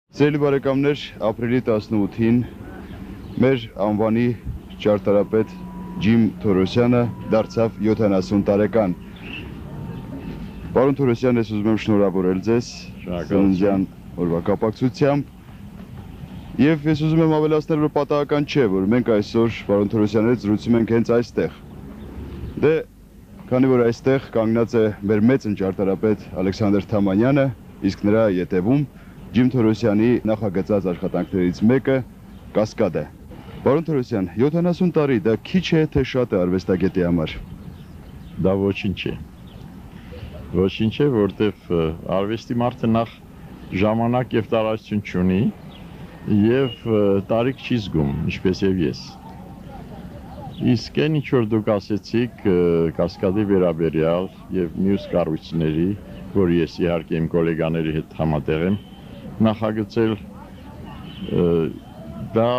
Սիրելի բարեկամներ, ապրիլի 18-ին մեր անվանի ճարտարապետ Ջիմ Թորոսյանը դարձավ 70 տարեկան։ Պարոն Թորոսյան, ես ուզում եմ շնորհավորել ձեզ ծննդյան օրվա կապակցությամբ եւ ես ուզում եմ ավելացնել, որ պատահական չէ, որ մենք այսօր պարոն Թորոսյանի հետ զրուցում ենք հենց այստեղ։ Դե, քանի որ այստեղ կանգնած է մեր մեծ ճարտարապետ Ալեքսանդր Թամանյանը, իսկ նրա ետևում Ջիմ Թորոսյանի նախագծած աշխատանքներից մեկը Կասկադ է։ Պարոն Թորոսյան, 70 տարի դա քիչ է թե շատ է արվեստագետի համար։ Դա ոչինչ է։ Ոչինչ է, որտեվ արվեստի մարդը նախ ժամանակ եւ տարածություն չունի եւ տարիք չի զգում, ինչպես եւ ես։ Իսկ այն ինչ որ դուք ասեցիք Կասկադի վերաբերյալ եւ մյուս կառույցների, որ ես իհարկե իմ գոլեգաների հետ համատեղ եմ նախագծել, դա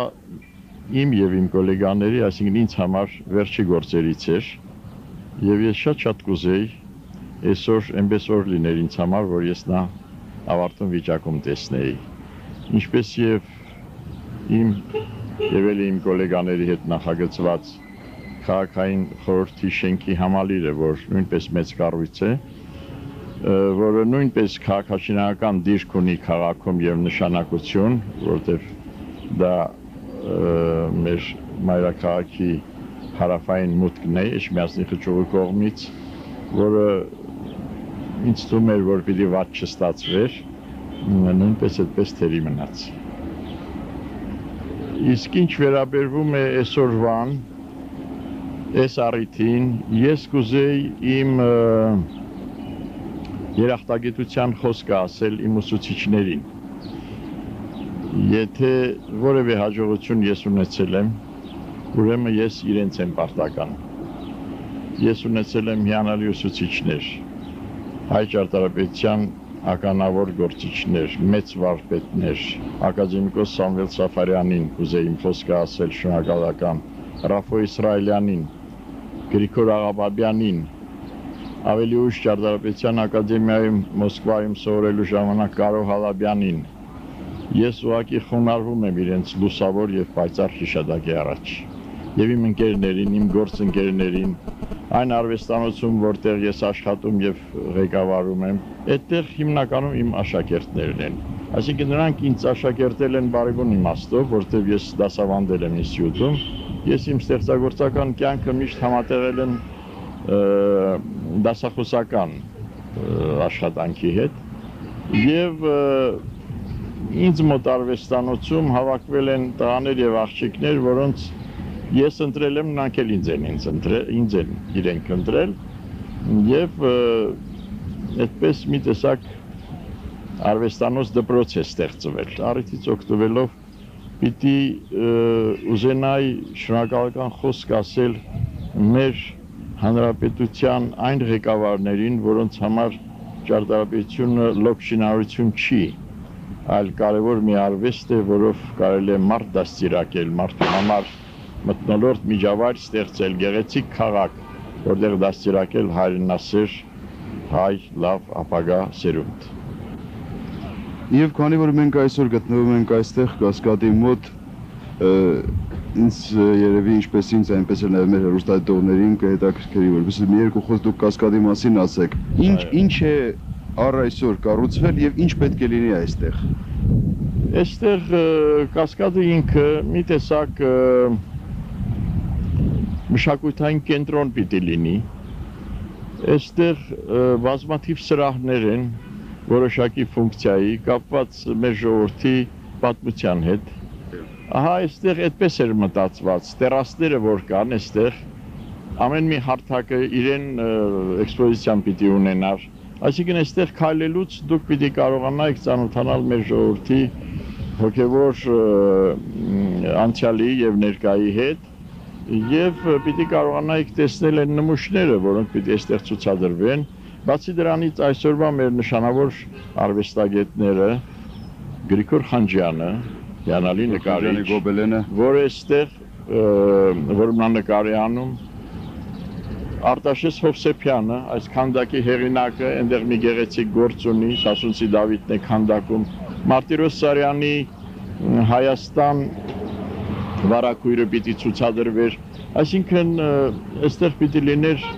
իմ եւ իմ գոլեգաների, այսինքն ինձ համար վերջի գործերից էր եւ ես շատ կուզեի այսօր այնպես օր լիներ ինձ համար, որ ես նա ավարտուն վիճակում տեսնեի, ինչպես եւ իմ եւ իմ գոլեգաների հետ նախագծված քաղաքային խորհրդի շենքի համալիրը, որ նույնպես մեծ կառույց է, որը նույնպես քաղաքաշինական դիրք ունի քաղաքում եւ նշանակություն, որտեղ դա մեր մայրաքաղաքի հարավային մուտքն է Էջմիածնի խճուղի կողմից, որը ինձ թվում էր, որ պիտի վատ չստացվեր, նույնպես այդպես թերի մնաց։ Իսկ ինչ վերաբերվում է այսօրվան, այս առիթին, ես կուզեի իմ երախտագիտության խոսքը ասել իմ ուսուցիչներին։ Եթե որևէ հաջողություն ես ունեցել եմ, ուրեմն ես իրենց եմ պարտական։ Ես ունեցել եմ հիանալի ուսուցիչներ, հայ ճարտարապետության ականավոր գործիչներ, մեծ վարպետներ, ակադեմիկոս Սամվել Սաֆարյանին կուզեի իմ խոսքը ասել շնորհակալական, Ռաֆո Իսրայելյանին, Գրիգոր Աղաբաբյանին, ավելի ուշ ճարտարապետության ակադեմիայում Մոսկվայում սովորելու ժամանակ Կարո Հալաբյանին, ես ուղղակի խոնարհվում եմ իրենց լուսավոր եւ պայծառ հիշատակի առաջ եւ իմ ընկերներին, իմ գործընկերներին, այն արվեստանոցում, որտեղ ես աշխատում եւ ղեկավարում եմ, այդտեղ հիմնականում իմ աշակերտներն են։ Այսինքն նրանք ինձ աշակերտել են բարեգույն իմաստով, որտեղ ես դասավանդել եմ ինստիտուտում, ես իմ ստեղծագործական կյանքը միշտ համատեղել եմ դասախոսական աշխատանքի հետ եւ ինձ մոտ արվեստանոցում հավաքվել են տղաներ եւ աղջիկներ, որոնց ես ընտրել եմ, նրանք էլ ինձ են իրենք ընտրել եւ այդպես մի տեսակ արվեստանոց դպրոց է ստեղծվել։ Առիթից օգտվելով պիտի ուզենայի շնորհակալական խոսք ասել մեր հանրապետության այն ղեկավարներին, որոնց համար ճարտարապետությունը լոկ շինարարություն չի, այլ կարևոր մի արվեստ է, որով կարելի է մարդ դաստիարակել, մարդու համար մթնոլորտ միջավայր ստեղծել, գեղեցիկ քաղաք, որտեղ դաստիարակել հայրենասեր հայ լավ ապագա սերունդ։ Եվ քանի որ մենք այսօր գտնվում ենք այստեղ Կասկադի մոտ, ինձ երևի ինչպես ինձ, այնպես էլ նաև մեր հեռուստադիտողներին կհետաքրքրի, որպեսզի մի երկու խոսք դուք Կասկադի մասին ասեք։ Ինչ է առ այսօր կառուցվել եւ ինչ պետք է լինի այստեղ։ Այստեղ Կասկադը ինքը մի տեսակ մշակութային կենտրոն պիտի լինի։ Այստեղ բազմաթիվ սրահներ են որոշակի ֆունկցիայի կապված մեր ժողովրդի պատմության հետ։ Ահա այստեղ այդպես էր մտածված, տերասները որ կան այստեղ, ամեն մի հարթակը իրեն էքսպոզիցիան պիտի ունենար, այսինքն այստեղ քայլելուց դուք պիտի կարողանայիք ծանոթանալ մեր ժողովրդի հոգևոր անցյալի եւ ներկայի հետ եւ պիտի կարողանայիք տեսնել այն նմուշները, որոնք պիտի այստեղ ցուցադրվեն։ Բացի դրանից այսօրվա մեր նշանավոր արվեստագետները Գրիգոր Խանջյանը, հիանալի նկարիչ, որ այստեղ որում նա նկար է անում, Արտաշես Հովսեփյանը, այս քանդակի հեղինակը, այնտեղ մի գեղեցիկ գործ ունի, Սասունցի Դավիթն է քանդակում, Մարտիրոս Սարյանի Հայաստան վարակույրը պիտի ցուցադրվեր, այսինքն այստեղ պիտի լիներ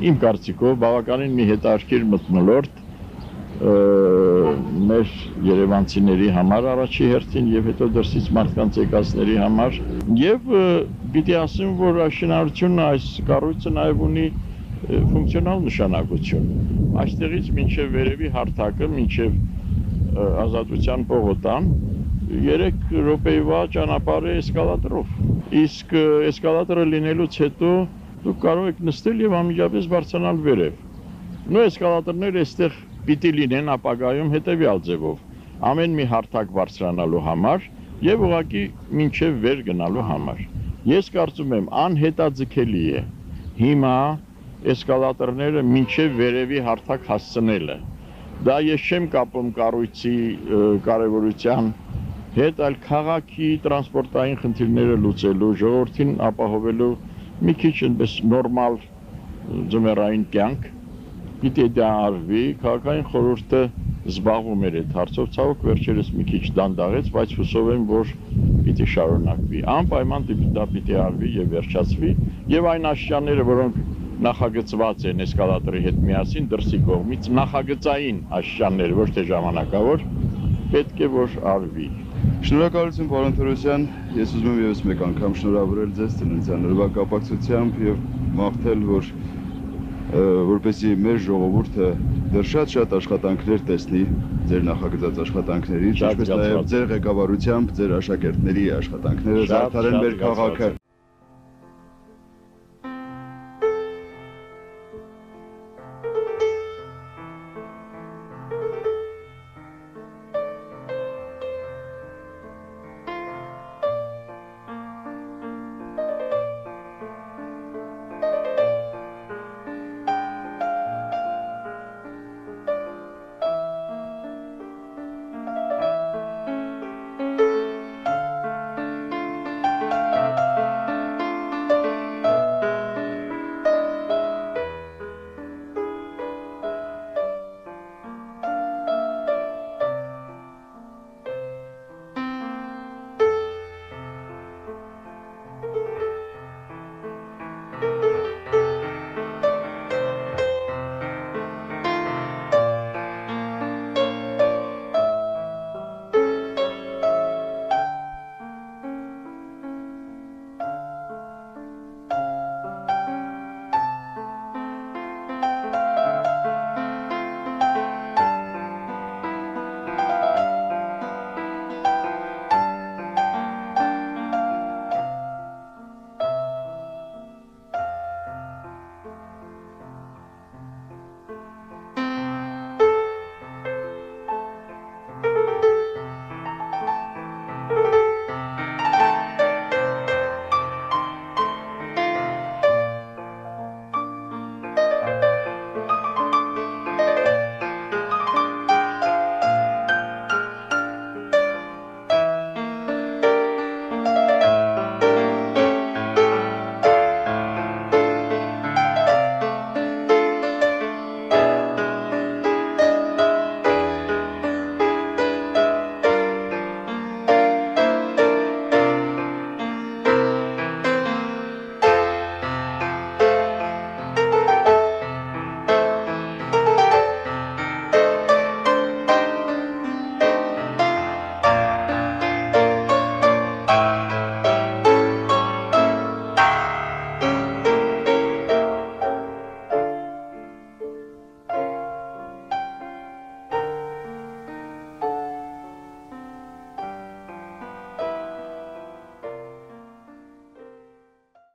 իմ կարծիքով բավականին մի հետաքրքիր մթնոլորտ մեր երևանցիների համար առաջի հերթին եւ հետո դրսից մարդկանց եկածների համար եւ պիտի ասեմ, որ շինարարությունը այս կառույցը նաեւ ունի ֆունկցիոնալ նշանակություն այստեղից մինչեւ վերևի հարթակը մինչեւ ազատության պողոտան 3 րոպեվա ճանապարհ է էսկալատորով իսկ էսկալատորը լինելուց հետո դուք կարող եք նստել եւ անմիջապես բարձրանալ վերև նո էսկալատորները այստեղ պիտի լինեն ապագայում հետևյալ ձևով ամեն մի հարթակ բարձրանալու համար եւ ուղղակի մինչեւ վեր գնալու համար ես կարծում եմ անհետաձգելի է հիմա էսկալատորները մինչեւ վերևի հարթակ հասցնելը դա ես չեմ կապում կառույցի կարևորության հետ այլ քաղաքի տրանսպորտային խնդիրները լուծելու ժողովրդին ապահովելու մի քիչ այնպես նորմալ ձմեռային կյանք Պիտի դա արվի, քաղաքային խորհուրդը զբաղվում էր այդ հարցով, ցավոք վերջերս մի քիչ դանդաղեց, բայց հուսով եմ, որ պիտի շարունակվի։ Անպայման դա պիտի արվի եւ վերջացվի, եւ այն աշճանները, որոնք նախագծված են էսկալատորի հետ միասին դրսի կողմից, նախագծային աշճաններ, ոչ թե ժամանակավոր, պետք է որ արվի։ Շնորհակալություն, պարոն Թորոսյան, ես ուզում եմ եւս մեկ անգամ շնորհավորել ձեզ ծննդյան օրվա կապակցությամբ եւ մաղթել, որպեսզի մեր ժողովուրդը դեռ շատ աշխատանքներ տեսնի ձեր նախագծած աշխատանքներից, ինչպես նաև ձեր ղեկավարությամբ, ձեր աշակերտների աշխատանքները զարդարեն մեր քաղաքը։